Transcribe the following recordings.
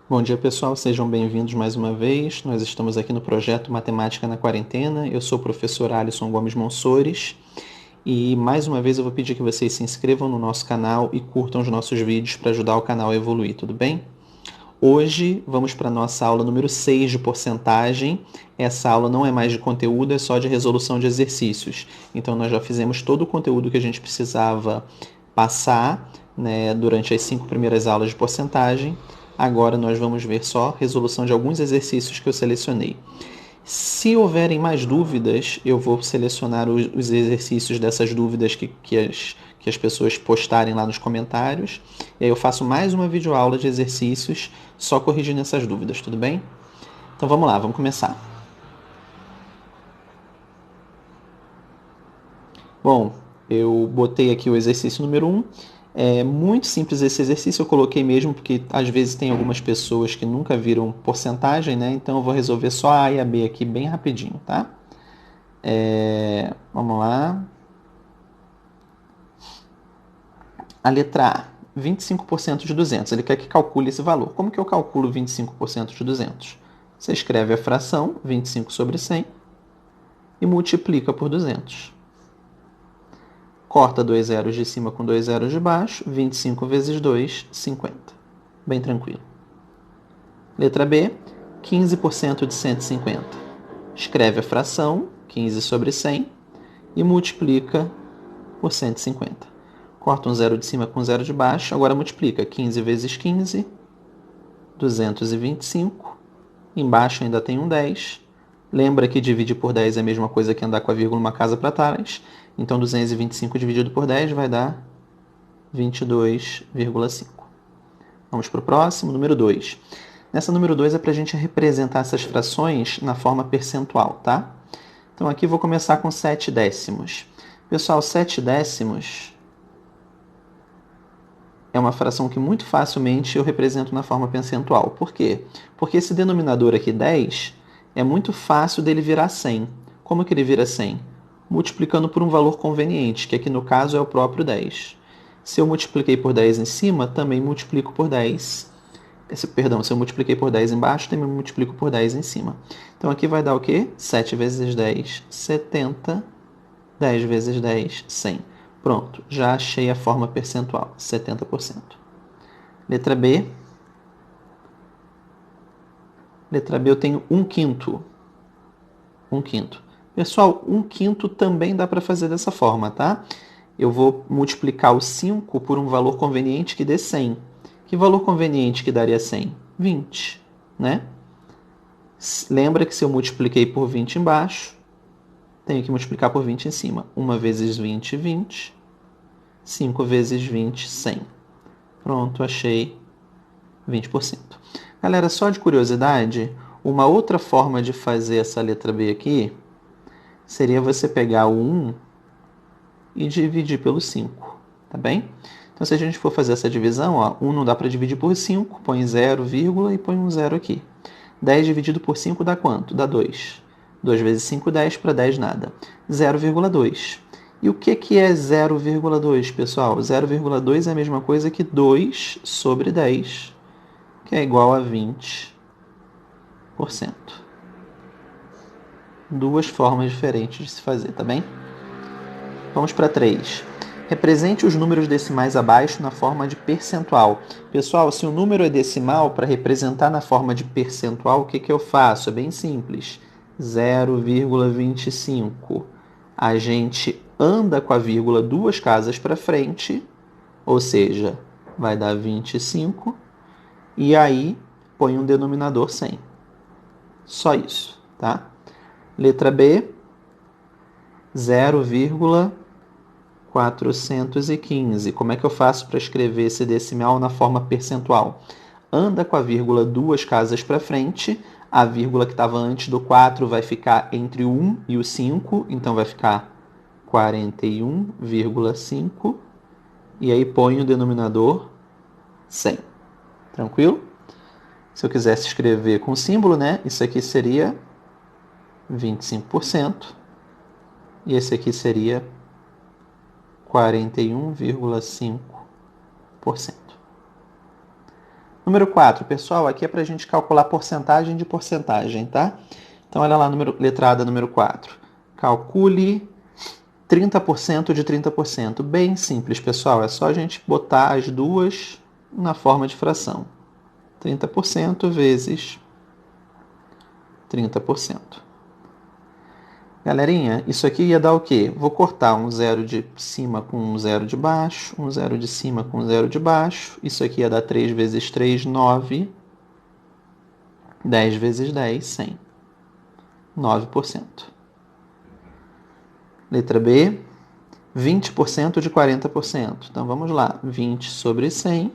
Bom dia, pessoal. Sejam bem-vindos mais uma vez. Nós estamos aqui no projeto Matemática na Quarentena. Eu sou o professor Alisson Gomes Monsores e mais uma vez eu vou pedir que vocês se inscrevam no nosso canal e curtam os nossos vídeos para ajudar o canal a evoluir, tudo bem? Hoje vamos para a nossa aula número 6 de porcentagem. Essa aula não é mais de conteúdo, é só de resolução de exercícios. Então nós já fizemos todo o conteúdo que a gente precisava passar, né, durante as 5 primeiras aulas de porcentagem. Agora nós vamos ver só resolução de alguns exercícios que eu selecionei. Se houverem mais dúvidas, eu vou selecionar os exercícios dessas dúvidas que as pessoas postarem lá nos comentários. E aí eu faço mais uma videoaula de exercícios só corrigindo essas dúvidas, tudo bem? Então vamos lá, vamos começar. Bom, eu botei aqui o exercício número 1. É muito simples esse exercício, eu coloquei mesmo porque às vezes tem algumas pessoas que nunca viram porcentagem, né? Então eu vou resolver só a A e a B aqui bem rapidinho, tá? Vamos lá. A letra A, 25% de 200. Ele quer que calcule esse valor. Como que eu calculo 25% de 200? Você escreve a fração 25 sobre 100 e multiplica por 200. Corta dois zeros de cima com dois zeros de baixo. 25 vezes 2, 50. Bem tranquilo. Letra B, 15% de 150. Escreve a fração 15 sobre 100 e multiplica por 150. Corta um zero de cima com um zero de baixo. Agora multiplica 15 vezes 15, 225. Embaixo ainda tem um 10. Lembra que dividir por 10 é a mesma coisa que andar com a vírgula uma casa para trás. Então 225 dividido por 10 vai dar 22,5. Vamos para o próximo, número 2. Nessa número 2 é para a gente representar essas frações na forma percentual, tá? Então aqui vou começar com 7 décimos. Pessoal, 7 décimos é uma fração que muito facilmente eu represento na forma percentual. Por quê? Porque esse denominador aqui, 10, é muito fácil dele virar 100. Como que ele vira 100? Multiplicando por um valor conveniente, que aqui no caso é o próprio 10. Se eu multipliquei por 10 em cima, também multiplico por 10. Perdão, se eu multipliquei por 10 embaixo, também multiplico por 10 em cima. Então aqui vai dar o quê? 7 vezes 10, 70. 10 vezes 10, 100. Pronto, já achei a forma percentual, 70%. Letra B. Letra B eu tenho 1/5. 1/5. Pessoal, 1/5 também dá para fazer dessa forma, tá? Eu vou multiplicar o 5 por um valor conveniente que dê 100. Que valor conveniente que daria 100? 20, né? Lembra que se eu multipliquei por 20 embaixo, tenho que multiplicar por 20 em cima. 1 vezes 20, 20. 5 vezes 20, 100. Pronto, achei 20%. Galera, só de curiosidade, uma outra forma de fazer essa letra B aqui seria você pegar o 1 e dividir pelo 5, tá bem? Então, se a gente for fazer essa divisão, ó, 1 não dá para dividir por 5, põe 0, vírgula e põe um 0 aqui. 10 dividido por 5 dá quanto? Dá 2. 2 vezes 5, 10, para 10 nada. 0,2. E o que é 0,2, pessoal? 0,2 é a mesma coisa que 2 sobre 10, que é igual a 20%. Duas formas diferentes de se fazer, tá bem? Vamos para 3. Represente os números decimais abaixo na forma de percentual. Pessoal, se o número é decimal, para representar na forma de percentual, o que eu faço? É bem simples. 0,25. A gente anda com a vírgula duas casas para frente, ou seja, vai dar 25, e aí põe um denominador 100. Só isso, tá? Letra B, 0,415. Como é que eu faço para escrever esse decimal na forma percentual? Anda com a vírgula duas casas para frente, a vírgula que estava antes do 4 vai ficar entre o 1 e o 5, então vai ficar 41,5, e aí põe o denominador 100. Tranquilo? Se eu quisesse escrever com símbolo, né? Isso aqui seria 25%, e esse aqui seria 41,5%. Número 4, pessoal, aqui é para a gente calcular porcentagem de porcentagem, tá? Então, olha lá, letrada número 4. Calcule 30% de 30%. Bem simples, pessoal. É só a gente botar as duas na forma de fração. 30% vezes 30%. Galerinha, isso aqui ia dar o quê? Vou cortar um zero de cima com um zero de baixo, um zero de cima com um zero de baixo. Isso aqui ia dar 3 vezes 3, 9. 10 vezes 10, 100. 9%. Letra B, 20% de 40%. Então, vamos lá. 20 sobre 100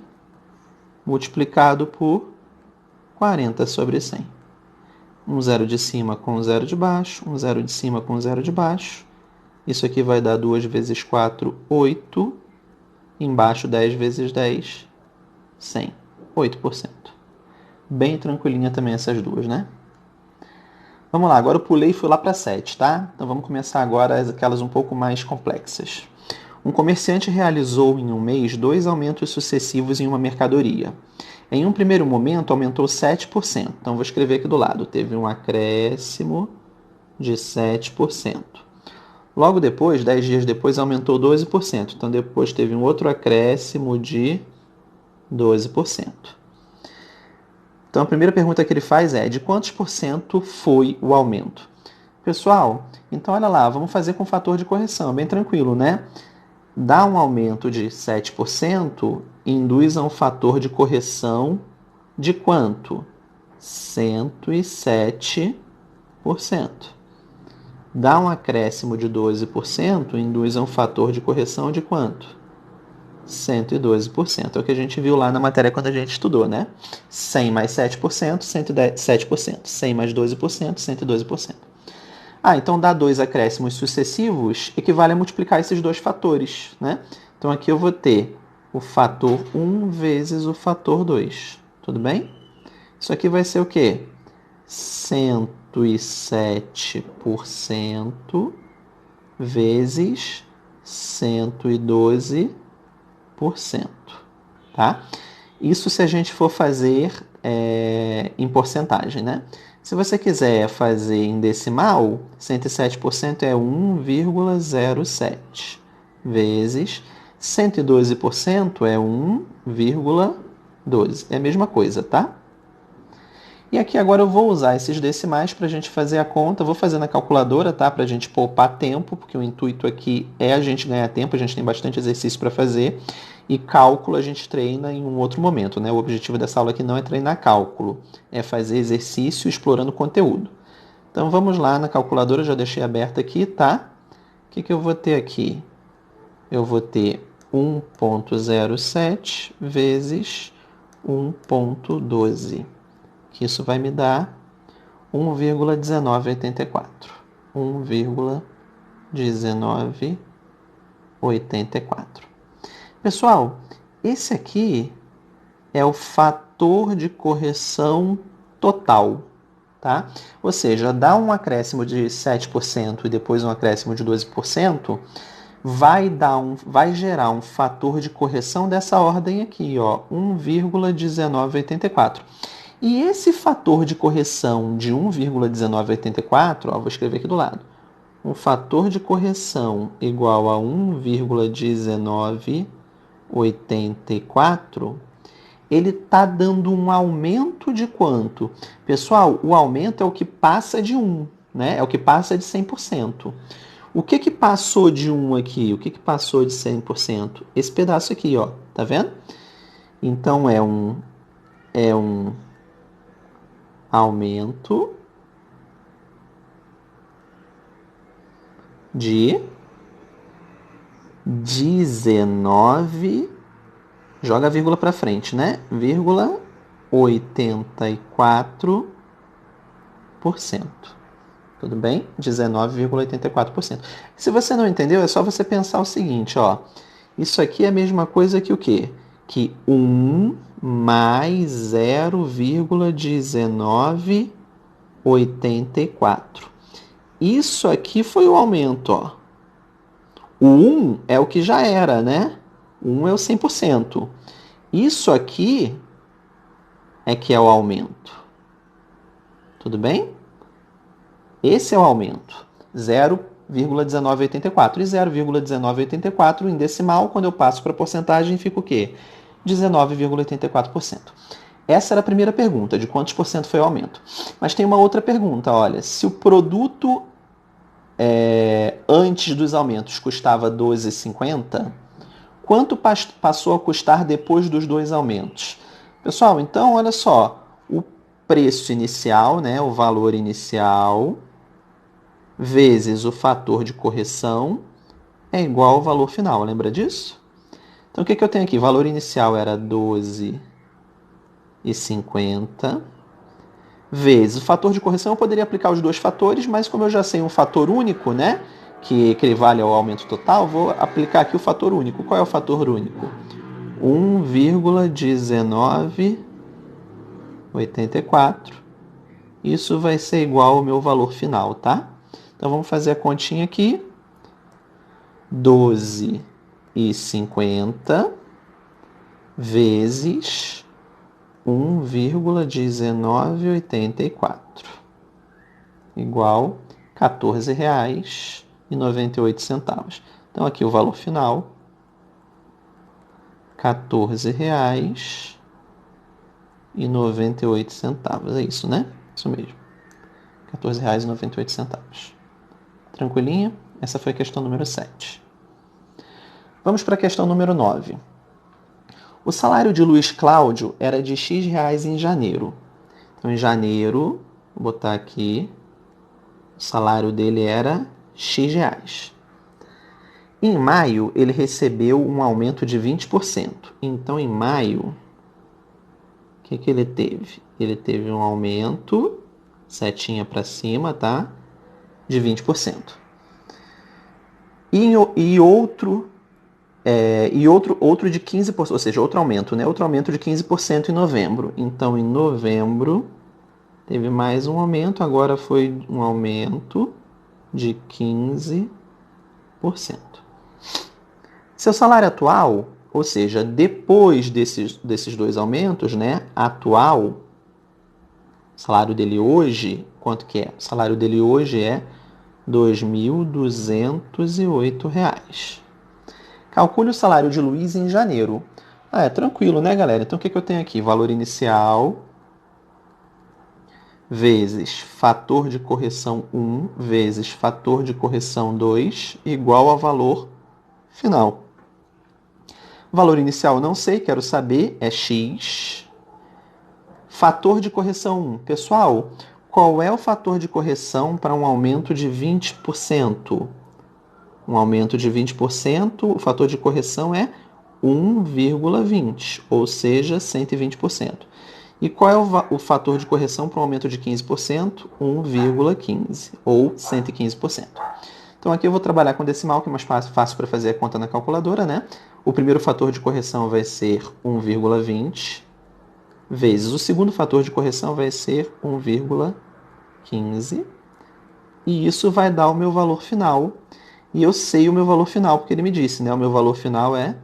multiplicado por 40 sobre 100. Um zero de cima com um zero de baixo, um zero de cima com um zero de baixo. Isso aqui vai dar 2 vezes 4, 8. Embaixo, 10 vezes 10, 100. 8%. Bem tranquilinha também essas duas, né? Vamos lá, agora eu pulei e fui lá para 7, tá? Então vamos começar agora aquelas um pouco mais complexas. Um comerciante realizou em um mês 2 aumentos sucessivos em uma mercadoria. Em um primeiro momento, aumentou 7%. Então, vou escrever aqui do lado. Teve um acréscimo de 7%. Logo depois, 10 dias depois, aumentou 12%. Então, depois teve um outro acréscimo de 12%. Então, a primeira pergunta que ele faz é: de quantos por cento foi o aumento? Pessoal, então olha lá, vamos fazer com fator de correção. Bem tranquilo, né? Dá um aumento de 7%, induz a um fator de correção de quanto? 107%. Dá um acréscimo de 12%, induz a um fator de correção de quanto? 112%. É o que a gente viu lá na matéria quando a gente estudou, né? 100 mais 7%, 107%. 100 mais 12%, 112%. Então dá 2 acréscimos sucessivos, equivale a multiplicar esses dois fatores, né? Então aqui eu vou ter o fator 1 vezes o fator 2, tudo bem? Isso aqui vai ser o quê? 107% vezes 112%, tá? Isso se a gente for fazer em porcentagem, né? Se você quiser fazer em decimal, 107% é 1,07 vezes 112% é 1,12. É a mesma coisa, tá? E aqui agora eu vou usar esses decimais para a gente fazer a conta. Vou fazer na calculadora, tá? Para a gente poupar tempo, porque o intuito aqui é a gente ganhar tempo. A gente tem bastante exercício para fazer. E cálculo a gente treina em um outro momento, né? O objetivo dessa aula aqui não é treinar cálculo, é fazer exercício explorando conteúdo. Então vamos lá na calculadora, já deixei aberta aqui, tá? O que eu vou ter aqui? Eu vou ter 1,07 vezes 1,12. Que isso vai me dar 1,1984. 1,1984. Pessoal, esse aqui é o fator de correção total, tá? Ou seja, dá um acréscimo de 7% e depois um acréscimo de 12%, vai gerar um fator de correção dessa ordem aqui, ó, 1,1984. E esse fator de correção de 1,1984, vou escrever aqui do lado. Um fator de correção igual a 1,1984, ele está dando um aumento de quanto? Pessoal, o aumento é o que passa de 1, né? É o que passa de 100%. O que passou de 1 aqui? O que passou de 100%? Esse pedaço aqui, ó, tá vendo? Então, é um aumento de 19, joga a vírgula para frente, né? 84%. Tudo bem? 19,84%. Se você não entendeu, é só você pensar o seguinte, ó. Isso aqui é a mesma coisa que o quê? Que 1 mais 0,1984. Isso aqui foi o aumento, ó. O 1 é o que já era, né? 1 é o 100%. Isso aqui é que é o aumento? Tudo bem? Esse é o aumento, 0,1984. E 0,1984 em decimal, quando eu passo para porcentagem, fica o quê? 19,84%. Essa era a primeira pergunta, de quantos por cento foi o aumento. Mas tem uma outra pergunta, olha, se o produto antes dos aumentos custava 12,50, quanto passou a custar depois dos dois aumentos? Pessoal, então, olha só, o preço inicial, né, o valor inicial, vezes o fator de correção é igual ao valor final, lembra disso? Então, o que eu tenho aqui? O valor inicial era 12,50 vezes o fator de correção. Eu poderia aplicar os dois fatores, mas como eu já sei um fator único, né, que equivale ao aumento total, vou aplicar aqui o fator único. Qual é o fator único? 1,1984. Isso vai ser igual ao meu valor final, tá? Então, vamos fazer a continha aqui. 12,50 vezes 1,1984 igual R$ 14,98. Então, aqui o valor final, R$ 14,98. É isso, né? Isso mesmo. R$ 14,98. Tranquilinha? Essa foi a questão número 7. Vamos para a questão número 9. O salário de Luiz Cláudio era de X reais em janeiro. Então, em janeiro, vou botar aqui, o salário dele era X reais. Em maio, ele recebeu um aumento de 20%. Então, em maio, o que ele teve? Ele teve um aumento, setinha para cima, tá? De 20%. E outro de 15%, ou seja, outro aumento, né? Outro aumento de 15% em novembro. Então, em novembro, teve mais um aumento, agora foi um aumento de 15%. Seu salário atual, ou seja, depois desses dois aumentos, né? Atual, o salário dele hoje, quanto que é? O salário dele hoje é R$ 2.208. Calcule o salário de Luiz em janeiro. É tranquilo, né, galera? Então, o que eu tenho aqui? Valor inicial vezes fator de correção 1 vezes fator de correção 2 igual a valor final. Valor inicial eu não sei, quero saber, é x. Fator de correção 1. Pessoal, qual é o fator de correção para um aumento de 20%? Um aumento de 20%, o fator de correção é 1,20, ou seja, 120%. E qual é o fator de correção para um aumento de 15%? 1,15, ou 115%. Então, aqui eu vou trabalhar com decimal, que é mais fácil para fazer a conta na calculadora, né? O primeiro fator de correção vai ser 1,20, vezes o segundo fator de correção vai ser 1,15, e isso vai dar o meu valor final. E eu sei o meu valor final, porque ele me disse, né? O meu valor final é R$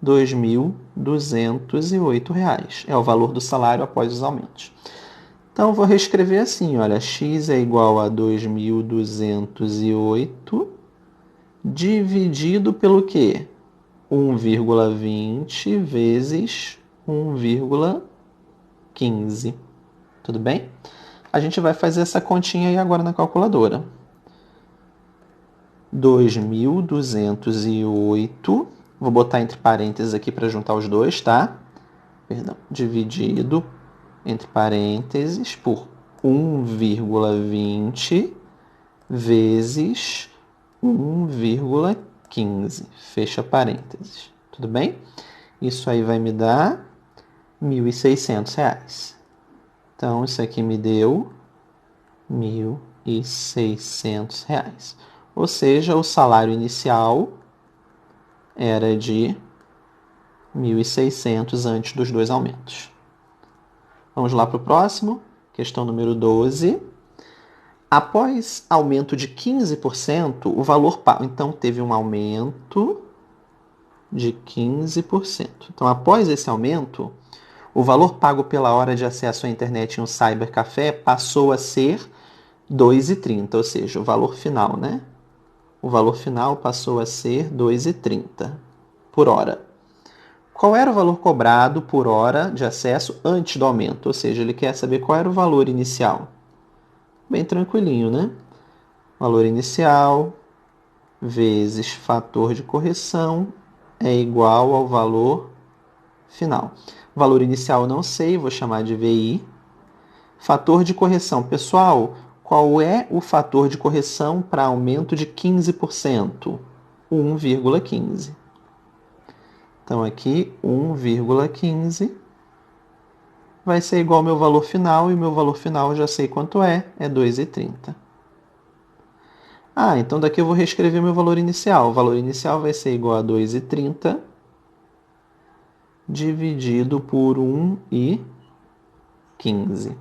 2.208. É o valor do salário após os aumentos. Então, eu vou reescrever assim, olha, x é igual a 2.208 dividido pelo quê? 1,20 vezes 1,15. Tudo bem? A gente vai fazer essa continha aí agora na calculadora. 2.208, vou botar entre parênteses aqui para juntar os dois, tá? Perdão, dividido entre parênteses por 1,20 vezes 1,15, fecha parênteses, tudo bem? Isso aí vai me dar R$ 1.600. Então, isso aqui me deu R$ 1.600. Ou seja, o salário inicial era de 1.600 antes dos dois aumentos. Vamos lá para o próximo, questão número 12. Após aumento de 15%, o valor pago. Então, teve um aumento de 15%. Então, após esse aumento, O valor pago pela hora de acesso à internet em um cybercafé passou a ser R$ 2,30, ou seja, o valor final, né? O valor final passou a ser R$ 2,30 por hora. Qual era o valor cobrado por hora de acesso antes do aumento? Ou seja, ele quer saber qual era o valor inicial. Bem tranquilinho, né? Valor inicial vezes fator de correção é igual ao valor final. Valor inicial eu não sei, vou chamar de VI. Fator de correção. Pessoal, qual é o fator de correção para aumento de 15%? 1,15. Então, aqui, 1,15 vai ser igual ao meu valor final, e o meu valor final eu já sei quanto é 2,30. Ah, então daqui eu vou reescrever meu valor inicial. O valor inicial vai ser igual a 2,30 dividido por 1,15.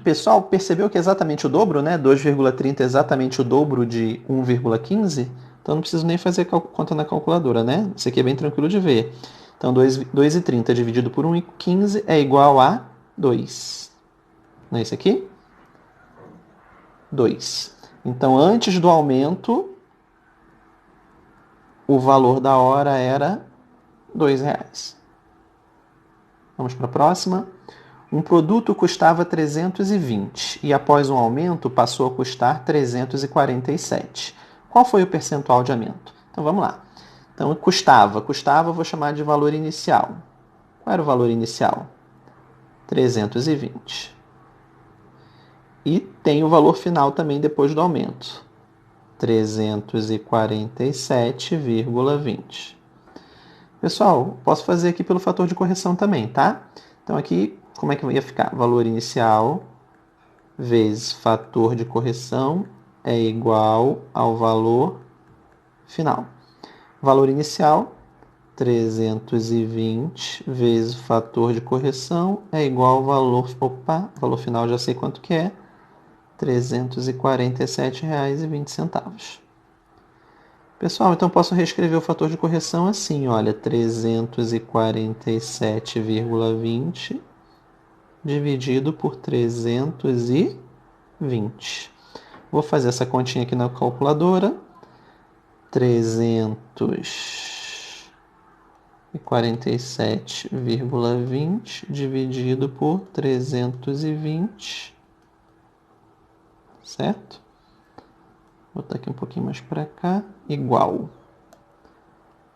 Pessoal, percebeu que é exatamente o dobro, né? 2,30 é exatamente o dobro de 1,15? Então não preciso nem fazer conta na calculadora, né? Isso aqui é bem tranquilo de ver. Então 2,30 dividido por 1,15 é igual a 2. Não é isso aqui? 2. Então antes do aumento, o valor da hora era R$ 2,00. Vamos para a próxima. Um produto custava 320 e após um aumento passou a custar 347. Qual foi o percentual de aumento? Então vamos lá. Então custava eu vou chamar de valor inicial. Qual era o valor inicial? 320. E tem o valor final também depois do aumento. 347,20. Pessoal, posso fazer aqui pelo fator de correção também, tá? Então aqui, como é que ia ficar? Valor inicial vezes fator de correção é igual ao valor final. Valor inicial, 320 vezes fator de correção é igual ao valor... valor final já sei quanto que é, R$ 347,20. Pessoal, então posso reescrever o fator de correção assim, olha, 347,20 dividido por 320. Vou fazer essa continha aqui na calculadora. 347,20 dividido por 320, certo? Vou botar aqui um pouquinho mais para cá, igual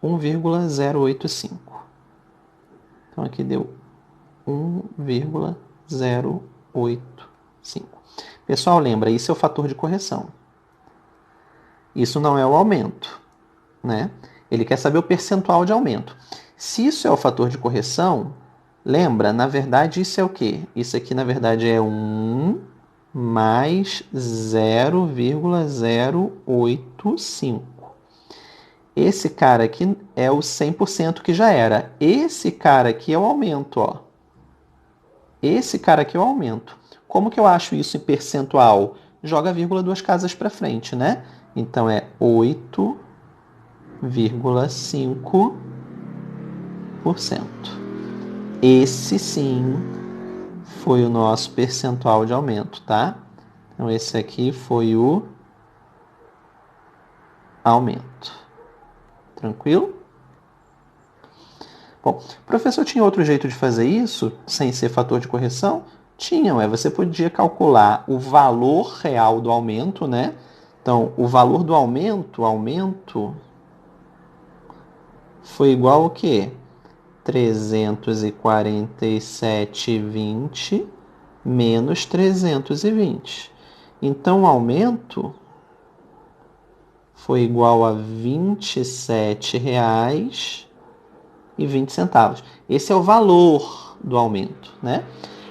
1,085. Então aqui deu 1,085. Pessoal, lembra, isso é o fator de correção. Isso não é o aumento, né? Ele quer saber o percentual de aumento. Se isso é o fator de correção, lembra, na verdade isso é o quê? Isso aqui na verdade é 1 mais 0,085. Esse cara aqui é o 100% que já era. Esse cara aqui é o aumento, ó. Esse cara aqui é o aumento. Como que eu acho isso em percentual? Joga a vírgula duas casas para frente, né? Então é 8,5%. Esse sim foi o nosso percentual de aumento, tá? Então esse aqui foi o aumento. Tranquilo? Bom, professor, tinha outro jeito de fazer isso sem ser fator de correção? Tinha, você podia calcular o valor real do aumento, né? Então, o valor do aumento foi igual ao quê? 347,20 menos 320. Então, o aumento foi igual a R$ 27,20. Esse é o valor do aumento, né?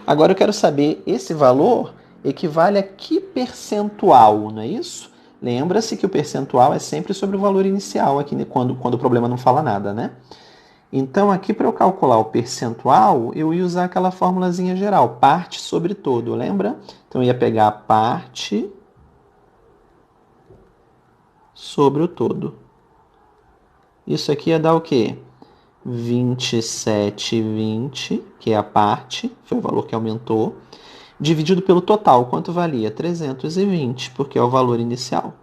Agora eu quero saber, esse valor equivale a que percentual, não é isso? Lembra-se que o percentual é sempre sobre o valor inicial, aqui quando o problema não fala nada, né? Então, aqui para eu calcular o percentual, eu ia usar aquela formulazinha geral, parte sobre todo, lembra? Então, eu ia pegar a parte sobre o todo. Isso aqui ia dar o quê? 27,20, que é a parte, foi o valor que aumentou, dividido pelo total, quanto valia? 320, porque é o valor inicial.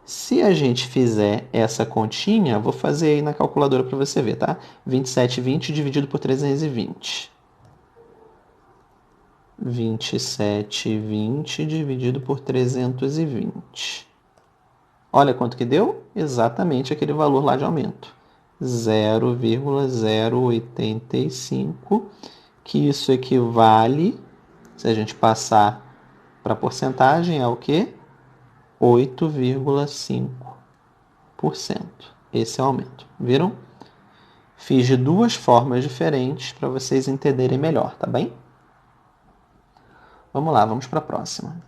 Se a gente fizer essa continha, vou fazer aí na calculadora para você ver, tá? 27,20 dividido por 320. 27,20 dividido por 320. Olha quanto que deu? Exatamente aquele valor lá de aumento. 0,085, que isso equivale, se a gente passar para porcentagem, é o quê? 8,5%. Esse é o aumento. Viram? Fiz de duas formas diferentes para vocês entenderem melhor, tá bem? Vamos lá, vamos para a próxima.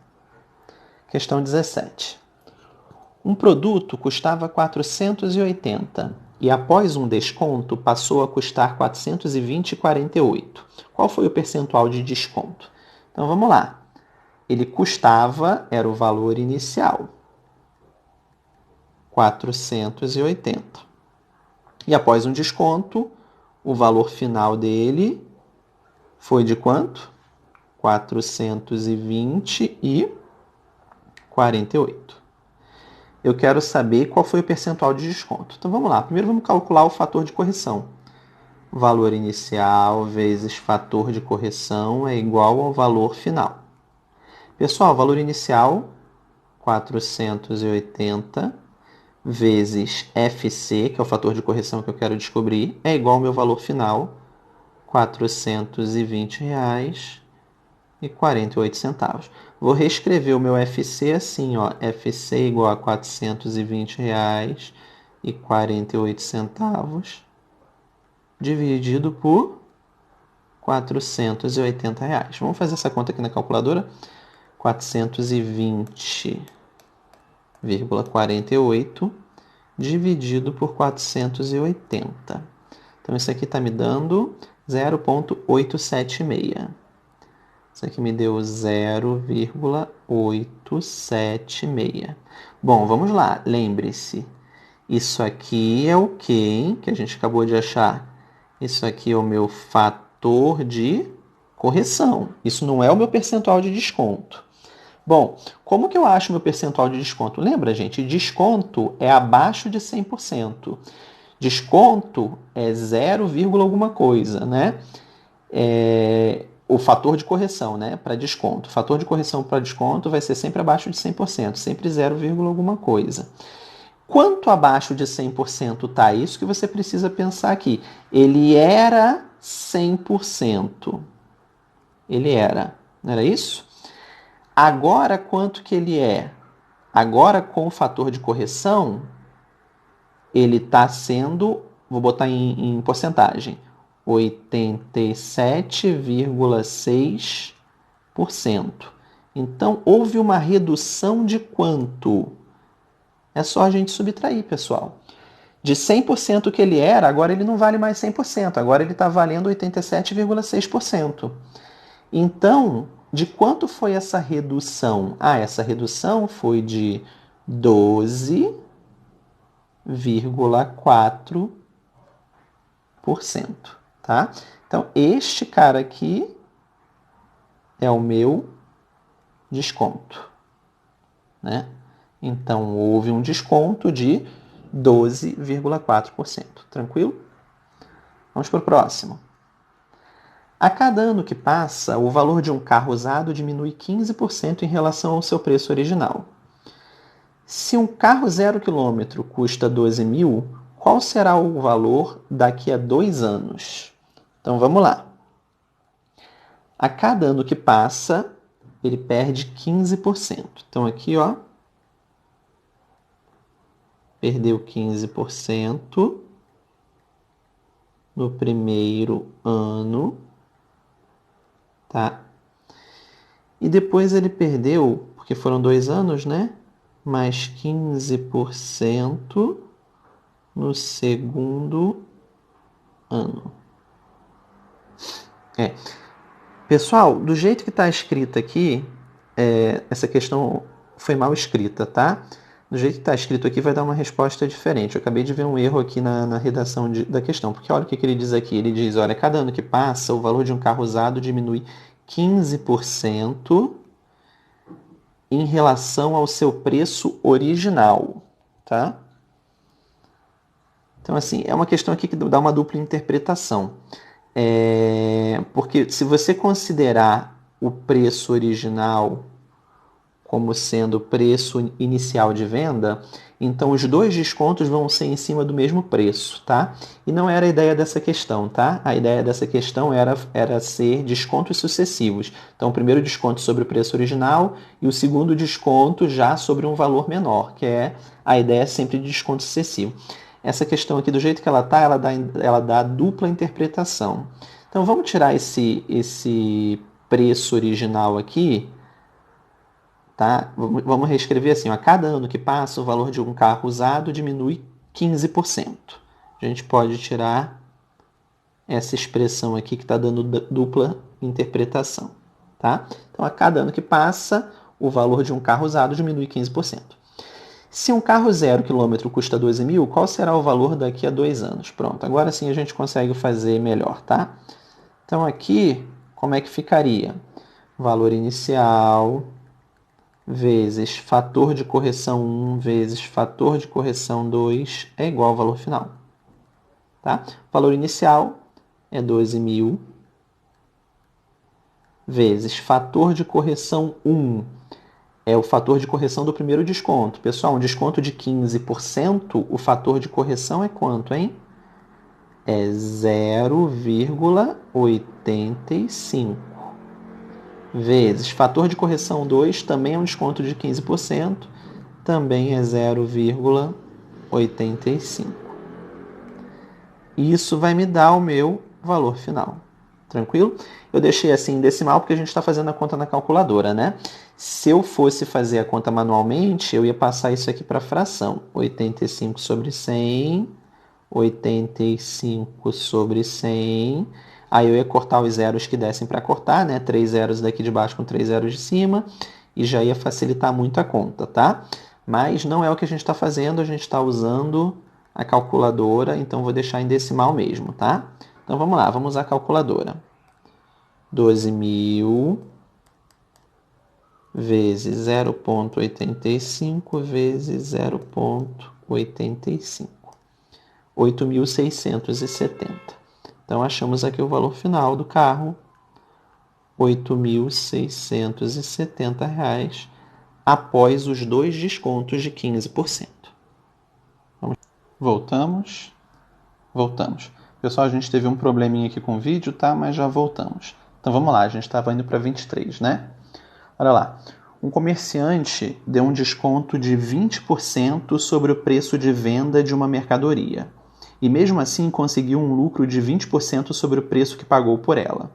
Questão 17. Um produto custava 480 e após um desconto passou a custar 420,48. Qual foi o percentual de desconto? Então vamos lá. Ele custava, era o valor inicial, 480. E após um desconto, o valor final dele foi de quanto? 420,48. Eu quero saber qual foi o percentual de desconto. Então vamos lá. Primeiro vamos calcular o fator de correção. Valor inicial vezes fator de correção é igual ao valor final. Pessoal, valor inicial, 480, vezes FC, que é o fator de correção que eu quero descobrir, é igual ao meu valor final, R$ 420,48. Vou reescrever o meu FC assim, ó, FC igual a R$ 420,48 dividido por R$ 480. Vamos fazer essa conta aqui na calculadora. 420,48 dividido por 480. Então, isso aqui está me dando 0,876. Isso aqui me deu 0,876. Bom, vamos lá. Lembre-se, isso aqui é o quê, que a gente acabou de achar? Isso aqui é o meu fator de correção. Isso não é o meu percentual de desconto. Bom, como que eu acho meu percentual de desconto? Lembra, gente? Desconto é abaixo de 100%. Desconto é 0, alguma coisa, né? O fator de correção, né, para desconto. O fator de correção para desconto vai ser sempre abaixo de 100%, sempre 0, alguma coisa. Quanto abaixo de 100% está? Isso que você precisa pensar aqui. Ele era 100%. Ele era. Não era isso? Agora, quanto que ele é? Agora, com o fator de correção, ele está sendo, vou botar em porcentagem, 87,6%. Então, houve uma redução de quanto? É só a gente subtrair, pessoal. De 100% que ele era, agora ele não vale mais 100%, agora ele está valendo 87,6%. Então, de quanto foi essa redução? Essa redução foi de 12,4%, tá? Então, este cara aqui é o meu desconto, né? Então, houve um desconto de 12,4%. Tranquilo? Vamos para o próximo. A cada ano que passa, o valor de um carro usado diminui 15% em relação ao seu preço original. Se um carro 0 km custa 12 mil, qual será o valor daqui a 2 anos? Então vamos lá. A cada ano que passa, ele perde 15%. Então aqui, ó, perdeu 15% no primeiro ano, tá? E depois ele perdeu, porque foram 2 anos, né? Mais 15% no segundo ano. Pessoal, do jeito que está escrito aqui, essa questão foi mal escrita, tá? do jeito que está escrito aqui vai dar uma resposta diferente. Eu acabei de ver um erro aqui na redação da questão, porque olha o que ele diz aqui. Ele diz, olha, cada ano que passa, o valor de um carro usado diminui 15% em relação ao seu preço original, tá? Então, assim, é uma questão aqui que dá uma dupla interpretação. Porque se você considerar o preço original como sendo o preço inicial de venda, então os dois descontos vão ser em cima do mesmo preço, tá? E não era a ideia dessa questão, tá? A ideia dessa questão era ser descontos sucessivos. Então, o primeiro desconto sobre o preço original e o segundo desconto já sobre um valor menor, que é a ideia sempre de desconto sucessivo. Essa questão aqui, do jeito que ela está, ela dá dupla interpretação. Então, vamos tirar esse preço original aqui, tá? Vamos reescrever assim, ó, a cada ano que passa, o valor de um carro usado diminui 15%. A gente pode tirar essa expressão aqui que está dando dupla interpretação, tá? Então, a cada ano que passa, o valor de um carro usado diminui 15%. Se um carro 0 km custa 12 mil, qual será o valor daqui a 2 anos? Pronto, agora sim a gente consegue fazer melhor, tá? Então, aqui, como é que ficaria? Valor inicial vezes fator de correção 1 vezes fator de correção 2 é igual ao valor final. Tá? O valor inicial é 12 mil vezes fator de correção 1 é o fator de correção do primeiro desconto. Pessoal, um desconto de 15%, o fator de correção é quanto, hein? É 0,85. Vezes fator de correção 2, também é um desconto de 15%, também é 0,85. Isso vai me dar o meu valor final. Tranquilo? Eu deixei assim em decimal porque a gente está fazendo a conta na calculadora, né? Se eu fosse fazer a conta manualmente, eu ia passar isso aqui para fração. 85 sobre 100, 85 sobre 100. Aí eu ia cortar os zeros que dessem para cortar, né? 3 zeros daqui de baixo com 3 zeros de cima. E já ia facilitar muito a conta, tá? Mas não é o que a gente está fazendo, a gente está usando a calculadora, então vou deixar em decimal mesmo, tá? Então vamos lá, vamos usar a calculadora. 12.000 vezes 0,85 vezes 0,85. 8.670. Então, achamos aqui o valor final do carro, R$ 8.670, após os dois descontos de 15%. Voltamos. Pessoal, a gente teve um probleminha aqui com o vídeo, tá? Mas já voltamos. Então, vamos lá. A gente estava indo para 23, né? Olha lá. Um comerciante deu um desconto de 20% sobre o preço de venda de uma mercadoria. E mesmo assim conseguiu um lucro de 20% sobre o preço que pagou por ela.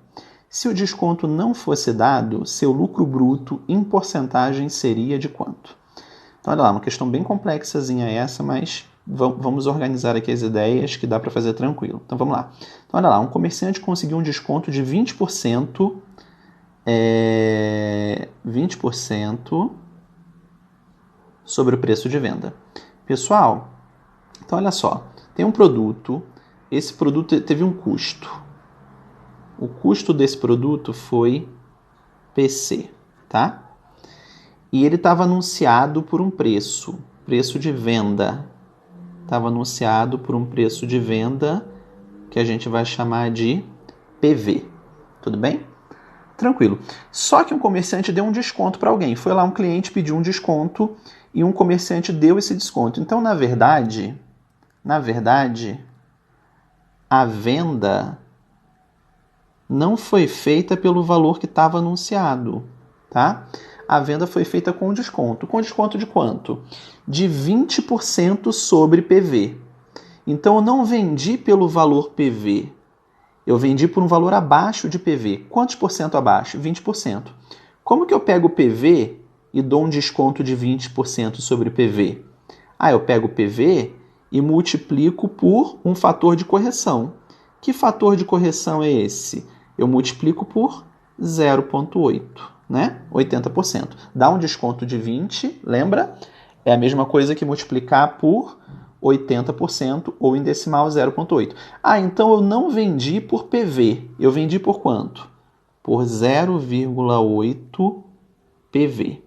Se o desconto não fosse dado, seu lucro bruto em porcentagem seria de quanto? Então, olha lá, uma questão bem complexazinha essa, mas vamos organizar aqui as ideias que dá para fazer tranquilo. Então, vamos lá. Então, olha lá, um comerciante conseguiu um desconto de 20%, 20% sobre o preço de venda. Pessoal, então olha só, tem um produto, esse produto teve um custo. O custo desse produto foi PC, tá? E ele estava anunciado por um preço de venda. Estava anunciado por um preço de venda que a gente vai chamar de PV. Tudo bem? Tranquilo. Só que um comerciante deu um desconto para alguém. Foi lá um cliente, pediu um desconto e um comerciante deu esse desconto. Então, na verdade, a venda não foi feita pelo valor que estava anunciado, tá? A venda foi feita com desconto. Com desconto de quanto? De 20% sobre PV. Então, eu não vendi pelo valor PV. Eu vendi por um valor abaixo de PV. Quantos por cento abaixo? 20%. Como que eu pego o PV e dou um desconto de 20% sobre PV? Eu pego o PV e multiplico por um fator de correção. Que fator de correção é esse? Eu multiplico por 0,8, né? 80%. Dá um desconto de 20, lembra? É a mesma coisa que multiplicar por 80% ou em decimal 0,8. Ah, então eu não vendi por PV. Eu vendi por quanto? Por 0,8 PV.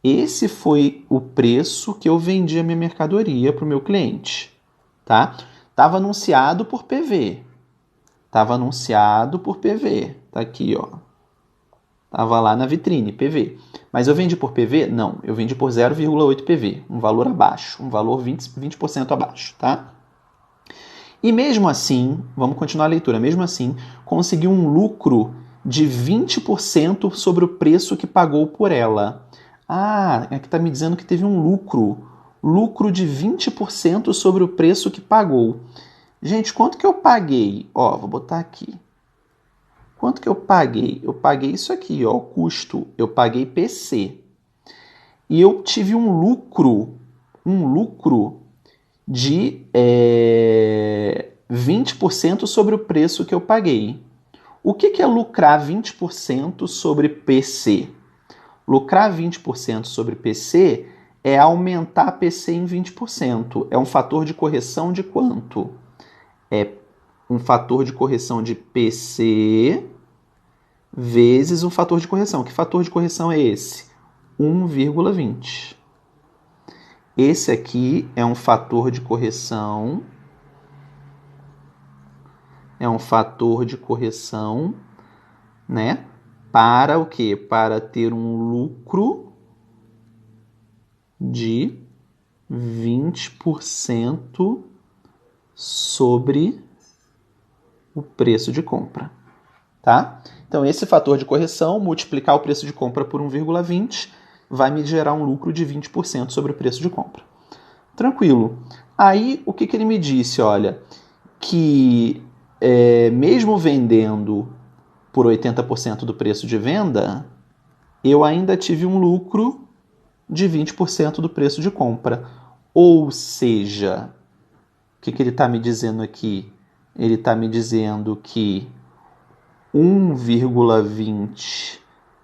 Esse foi o preço que eu vendi a minha mercadoria para o meu cliente. Tá? Estava anunciado por PV. Estava anunciado por PV. Tá aqui, ó. Estava lá na vitrine, PV. Mas eu vendi por PV? Não, eu vendi por 0,8 PV, um valor abaixo, um valor 20% abaixo, tá? E mesmo assim, vamos continuar a leitura, mesmo assim, consegui um lucro de 20% sobre o preço que pagou por ela. Ah, aqui está me dizendo que teve um lucro de 20% sobre o preço que pagou. Gente, quanto que eu paguei? Ó, vou botar aqui. Quanto que eu paguei? Eu paguei isso aqui, ó, o custo. Eu paguei PC. E eu tive um lucro de 20% sobre o preço que eu paguei. O que é lucrar 20% sobre PC? Lucrar 20% sobre PC é aumentar PC em 20%. É um fator de correção de quanto? É um fator de correção de PC vezes um fator de correção. Que fator de correção é esse? 1,20. Esse aqui é um fator de correção. É um fator de correção, né? Para o quê? Para ter um lucro de 20% sobre o preço de compra, tá? Então, esse fator de correção, multiplicar o preço de compra por 1,20, vai me gerar um lucro de 20% sobre o preço de compra. Tranquilo. Aí, o que ele me disse? Olha, que mesmo vendendo por 80% do preço de venda, eu ainda tive um lucro de 20% do preço de compra. Ou seja, o que ele está me dizendo aqui? Ele está me dizendo que 1,20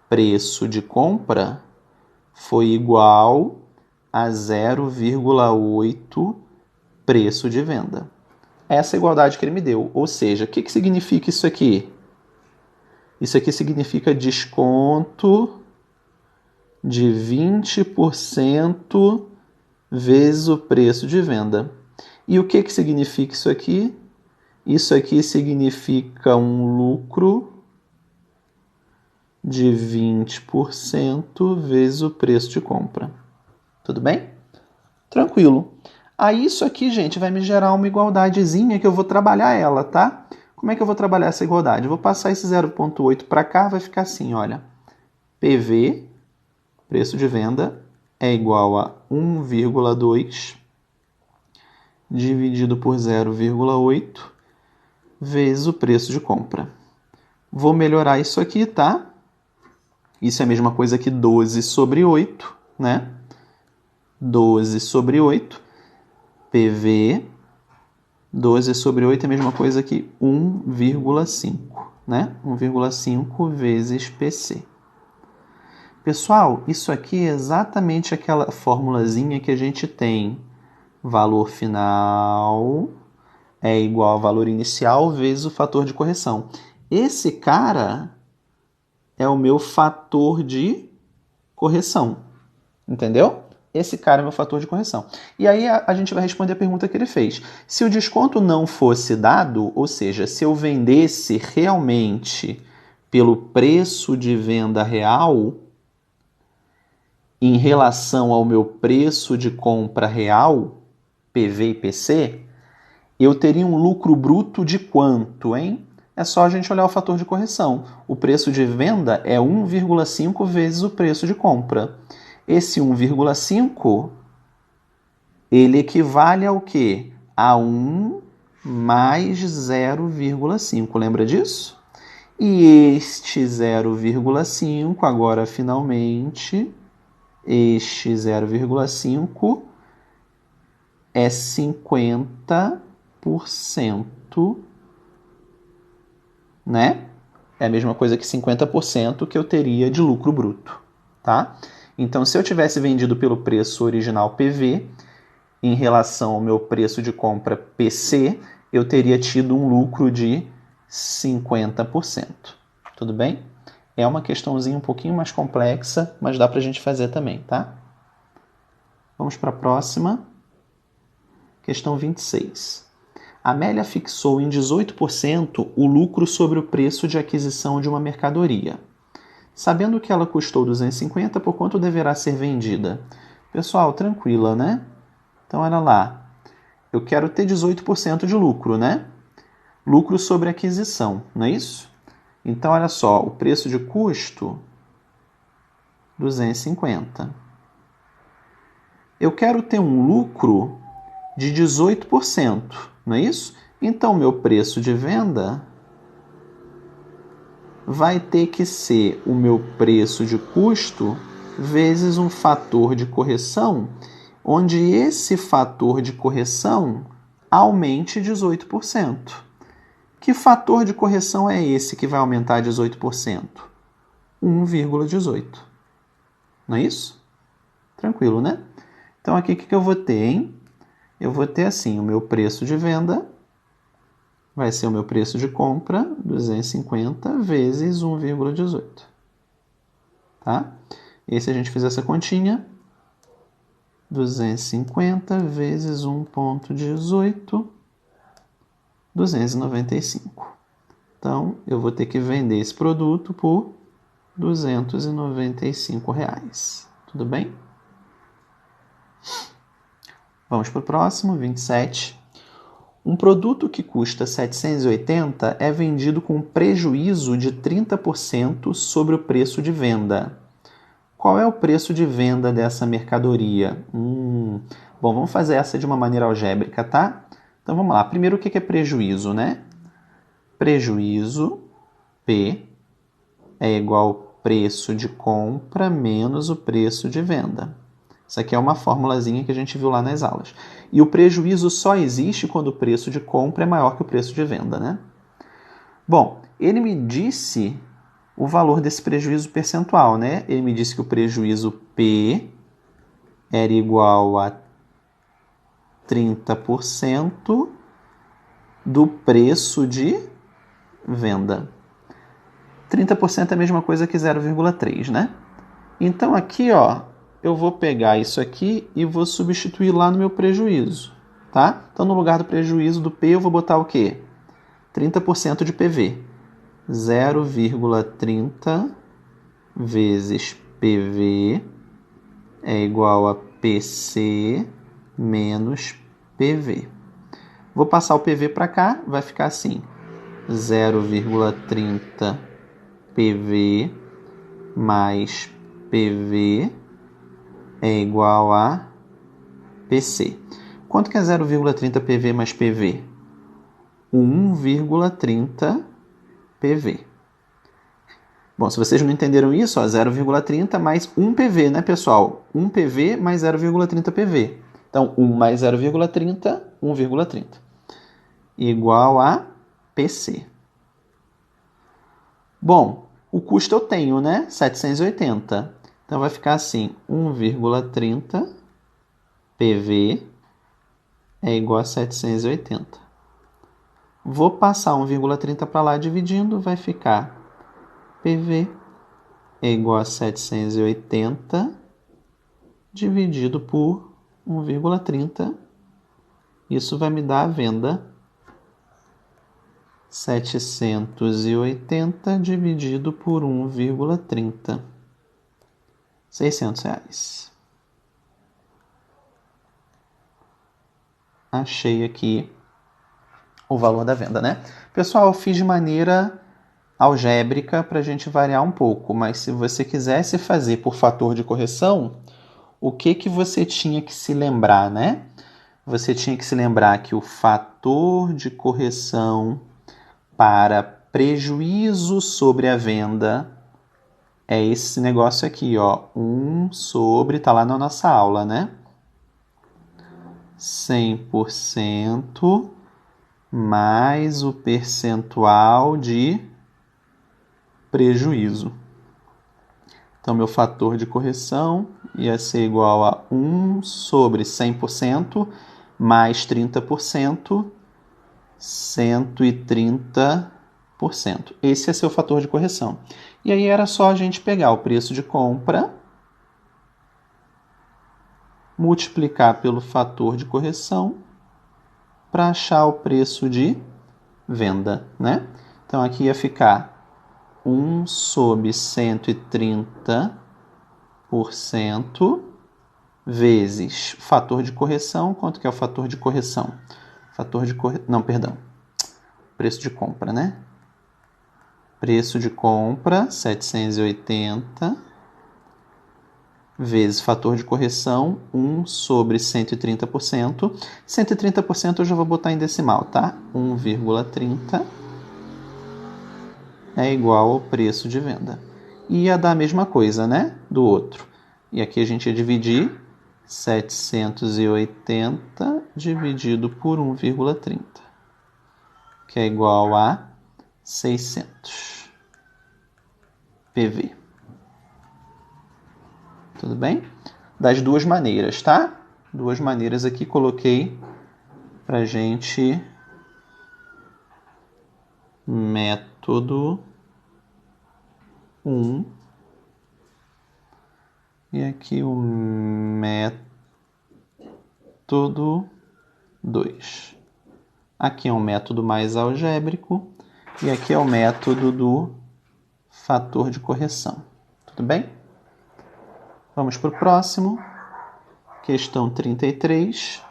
preço de compra foi igual a 0,8 preço de venda. Essa é a igualdade que ele me deu. Ou seja, o que significa isso aqui? Isso aqui significa desconto de 20% vezes o preço de venda. E o que significa isso aqui? Isso aqui significa um lucro de 20% vezes o preço de compra. Tudo bem? Tranquilo. Aí isso aqui, gente, vai me gerar uma igualdadezinha que eu vou trabalhar ela, tá? Como é que eu vou trabalhar essa igualdade? Eu vou passar esse 0,8 para cá, vai ficar assim, olha. PV, preço de venda, é igual a 1,2 dividido por 0,8 vezes o preço de compra. Vou melhorar isso aqui, tá? Isso é a mesma coisa que 12 sobre 8, né? 12 sobre 8, PV, 12 sobre 8 é a mesma coisa que 1,5, né? 1,5 vezes PC. Pessoal, isso aqui é exatamente aquela formulazinha que a gente tem. Valor final é igual ao valor inicial vezes o fator de correção. Esse cara é o meu fator de correção. Entendeu? Esse cara é meu fator de correção. E aí a gente vai responder a pergunta que ele fez. Se o desconto não fosse dado, ou seja, se eu vendesse realmente pelo preço de venda real, em relação ao meu preço de compra real, PV e PC, eu teria um lucro bruto de quanto, hein? É só a gente olhar o fator de correção. O preço de venda é 1,5 vezes o preço de compra. Esse 1,5, ele equivale ao quê? A 1 mais 0,5. Lembra disso? E este 0,5, agora finalmente, este 0,5 é 50%, né? É a mesma coisa que 50% que eu teria de lucro bruto, tá? Então, se eu tivesse vendido pelo preço original PV, em relação ao meu preço de compra PC, eu teria tido um lucro de 50%. Tudo bem? É uma questãozinha um pouquinho mais complexa, mas dá para a gente fazer também, tá? Vamos para a próxima. Questão 26. Amélia fixou em 18% o lucro sobre o preço de aquisição de uma mercadoria. Sabendo que ela custou 250, por quanto deverá ser vendida? Pessoal, tranquila, né? Então, olha lá. Eu quero ter 18% de lucro, né? Lucro sobre aquisição, não é isso? Então, olha só, o preço de custo, 250. Eu quero ter um lucro de 18%, não é isso? Então, meu preço de venda vai ter que ser o meu preço de custo vezes um fator de correção, onde esse fator de correção aumente 18%. Que fator de correção é esse que vai aumentar 18%? 1,18. Não é isso? Tranquilo, né? Então, aqui o que eu vou ter, hein? Eu vou ter assim, o meu preço de venda vai ser o meu preço de compra, 250 vezes 1,18. Tá? E se a gente fizer essa continha, 250 vezes 1,18, 295. Então, eu vou ter que vender esse produto por R$295. Tudo bem? Vamos para o próximo, 27. Um produto que custa 780 é vendido com prejuízo de 30% sobre o preço de venda. Qual é o preço de venda dessa mercadoria? Bom, vamos fazer essa de uma maneira algébrica, tá? Então vamos lá. Primeiro, o que é prejuízo, né? Prejuízo, P, é igual ao preço de compra menos o preço de venda. Isso aqui é uma formulazinha que a gente viu lá nas aulas. E o prejuízo só existe quando o preço de compra é maior que o preço de venda, né? Bom, ele me disse o valor desse prejuízo percentual, né? Ele me disse que o prejuízo P era igual a 30% do preço de venda. 30% é a mesma coisa que 0,3, né? Então aqui, ó, eu vou pegar isso aqui e vou substituir lá no meu prejuízo, tá? Então no lugar do prejuízo do P eu vou botar o quê? 30% de PV. 0,30 vezes PV é igual a PC menos PV. Vou passar o PV para cá, vai ficar assim. 0,30 PV mais PV é igual a PC. Quanto que é 0,30 PV mais PV? 1,30 PV. Bom, se vocês não entenderam isso, 0,30 mais 1 PV, né, pessoal? 1 PV mais 0,30 PV. Então, 1 mais 0,30, 1,30. Igual a PC. Bom, o custo eu tenho, né? 780. Então, vai ficar assim, 1,30 PV é igual a 780. Vou passar 1,30 para lá dividindo, vai ficar PV é igual a 780 dividido por 1,30. Isso vai me dar a venda 780 dividido por 1,30. R$600. Achei aqui o valor da venda, né? Pessoal, eu fiz de maneira algébrica para a gente variar um pouco, mas se você quisesse fazer por fator de correção, o que você tinha que se lembrar, né? Você tinha que se lembrar que o fator de correção para prejuízo sobre a venda é esse negócio aqui, ó, 1 sobre, tá lá na nossa aula, né? 100% mais o percentual de prejuízo. Então, meu fator de correção ia ser igual a 1 sobre 100% mais 30%, 130%. Esse é seu fator de correção. E aí era só a gente pegar o preço de compra, multiplicar pelo fator de correção para achar o preço de venda, né? Então, aqui ia ficar 1 sobre 130% vezes fator de correção. Quanto que é o fator de correção? Preço de compra, né? Preço de compra, 780, vezes fator de correção, 1 sobre 130%. 130% eu já vou botar em decimal, tá? 1,30 é igual ao preço de venda. E ia dar a mesma coisa, né? Do outro. E aqui a gente ia dividir 780 dividido por 1,30, que é igual a 600 PV. Tudo bem? Das duas maneiras, tá? Duas maneiras aqui coloquei pra gente. Método 1 e aqui o método 2. Aqui é um método mais algébrico e aqui é o método do fator de correção. Tudo bem? Vamos para o próximo. Questão 33.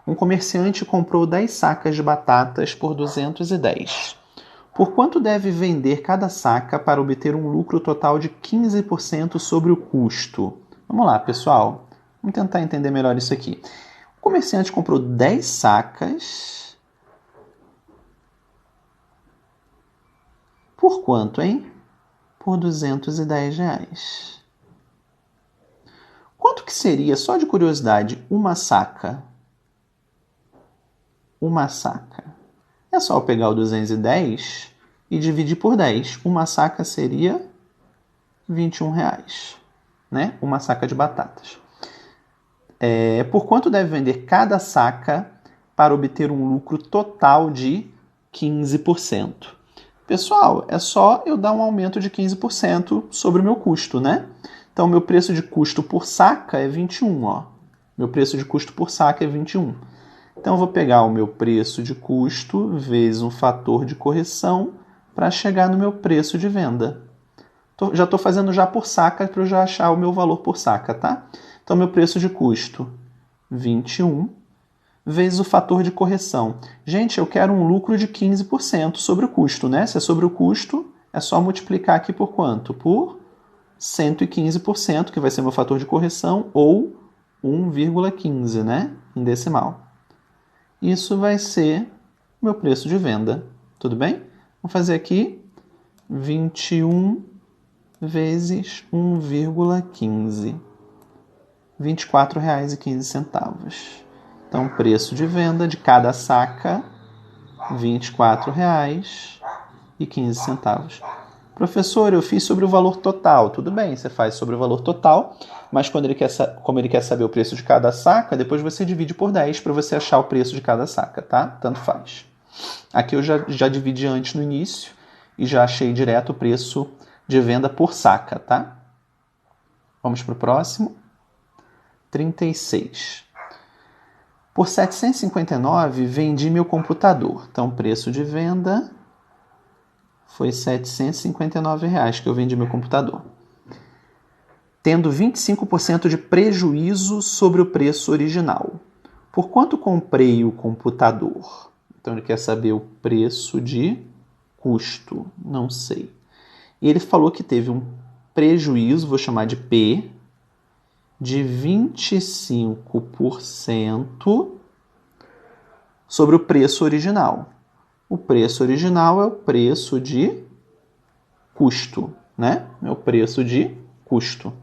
Um comerciante comprou 10 sacas de batatas por 210. Por quanto deve vender cada saca para obter um lucro total de 15% sobre o custo? Vamos lá, pessoal. Vamos tentar entender melhor isso aqui. O comerciante comprou 10 sacas. Por quanto, hein? Por R$210. Quanto que seria, só de curiosidade, uma saca? Uma saca. É só eu pegar o 210 e dividir por 10. Uma saca seria R$21, né? Uma saca de batatas. Por quanto deve vender cada saca para obter um lucro total de 15%? Pessoal, é só eu dar um aumento de 15% sobre o meu custo, né? Então, meu preço de custo por saca é 21, ó. Meu preço de custo por saca é 21. Então, eu vou pegar o meu preço de custo vezes um fator de correção para chegar no meu preço de venda. Já estou fazendo já por saca para eu já achar o meu valor por saca, tá? Então, meu preço de custo, 21, vezes o fator de correção. Gente, eu quero um lucro de 15% sobre o custo, né? Se é sobre o custo, é só multiplicar aqui por quanto? Por 115%, que vai ser meu fator de correção, ou 1,15, né? Em decimal. Isso vai ser meu preço de venda. Tudo bem? Vamos fazer aqui 21 vezes 1,15. R$ 24,15. Então, preço de venda de cada saca, R$ 24,15. Professor, eu fiz sobre o valor total. Tudo bem, você faz sobre o valor total, mas como ele quer saber o preço de cada saca, depois você divide por 10 para você achar o preço de cada saca, tá? Tanto faz. Aqui eu já dividi antes no início e já achei direto o preço de venda por saca, tá? Vamos para o próximo. 36. Por R$ 759, vendi meu computador. Então, preço de venda foi R$ 759 que eu vendi meu computador. Tendo 25% de prejuízo sobre o preço original. Por quanto comprei o computador? Então, ele quer saber o preço de custo. Não sei. E ele falou que teve um prejuízo, vou chamar de P, de 25% sobre o preço original. O preço original é o preço de custo, né? É o preço de custo.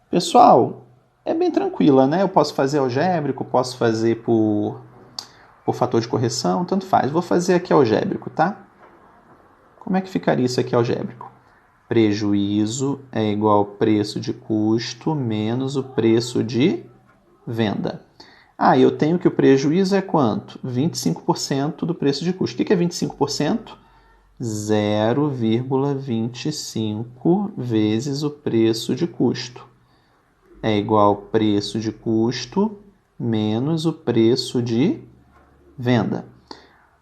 Pessoal, é bem tranquila, né? Eu posso fazer algébrico, posso fazer por fator de correção, tanto faz. Vou fazer aqui algébrico, tá? Como é que ficaria isso aqui algébrico? Prejuízo é igual ao preço de custo menos o preço de venda. Ah, eu tenho que o prejuízo é quanto? 25% do preço de custo. O que é 25%? 0,25 vezes o preço de custo. É igual ao preço de custo menos o preço de venda.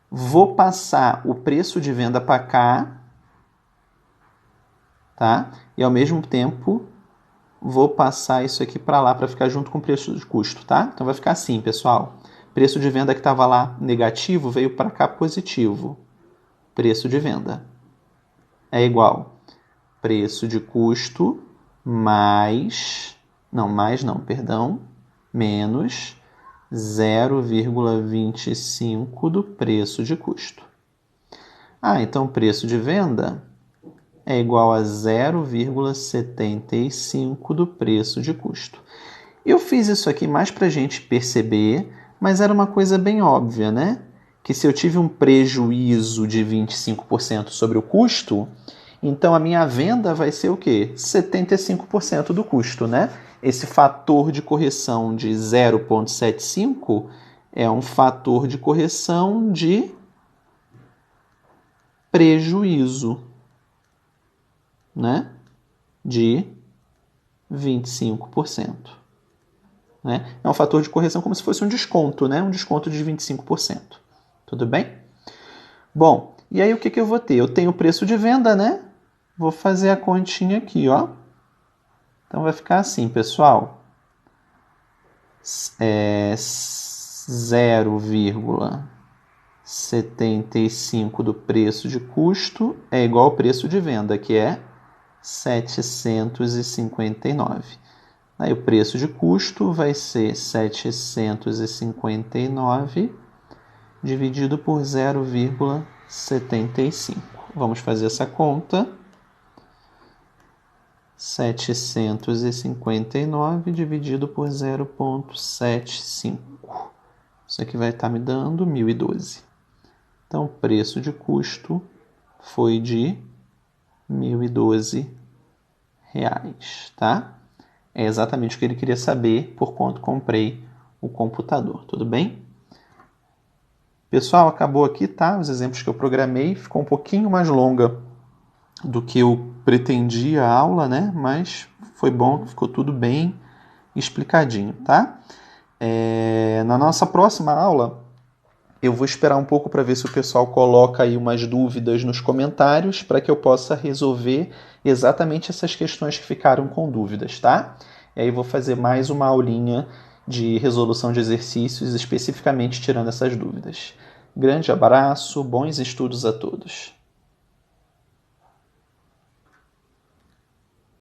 Vou passar o preço de venda para cá, tá? E ao mesmo tempo vou passar isso aqui para lá para ficar junto com o preço de custo, tá? Então vai ficar assim, pessoal. Preço de venda que estava lá negativo veio para cá positivo. Preço de venda é igual preço de custo menos 0,25 do preço de custo. Ah, então o preço de venda é igual a 0,75 do preço de custo. Eu fiz isso aqui mais para a gente perceber, mas era uma coisa bem óbvia, né? Que se eu tive um prejuízo de 25% sobre o custo, então a minha venda vai ser o quê? 75% do custo, né? Esse fator de correção de 0,75 é um fator de correção de prejuízo, né? De 25%. Né? É um fator de correção como se fosse um desconto, né? Um desconto de 25%. Tudo bem? Bom, e aí o que eu vou ter? Eu tenho o preço de venda, né? Vou fazer a continha aqui, ó. Então vai ficar assim, pessoal. 0,75 do preço de custo é igual ao preço de venda, que é 759. Aí o preço de custo vai ser 759 dividido por 0,75. Vamos fazer essa conta. 759 dividido por 0,75. Isso aqui vai estar me dando 1.012. Então, o preço de custo foi de R$ 1.012, tá? É exatamente o que ele queria saber por quanto comprei o computador, tudo bem? Pessoal, acabou aqui, tá? Os exemplos que eu programei, ficou um pouquinho mais longa do que eu pretendia a aula, né? Mas foi bom, ficou tudo bem explicadinho, tá? Na nossa próxima aula, eu vou esperar um pouco para ver se o pessoal coloca aí umas dúvidas nos comentários para que eu possa resolver exatamente essas questões que ficaram com dúvidas, tá? E aí vou fazer mais uma aulinha de resolução de exercícios, especificamente tirando essas dúvidas. Grande abraço, bons estudos a todos!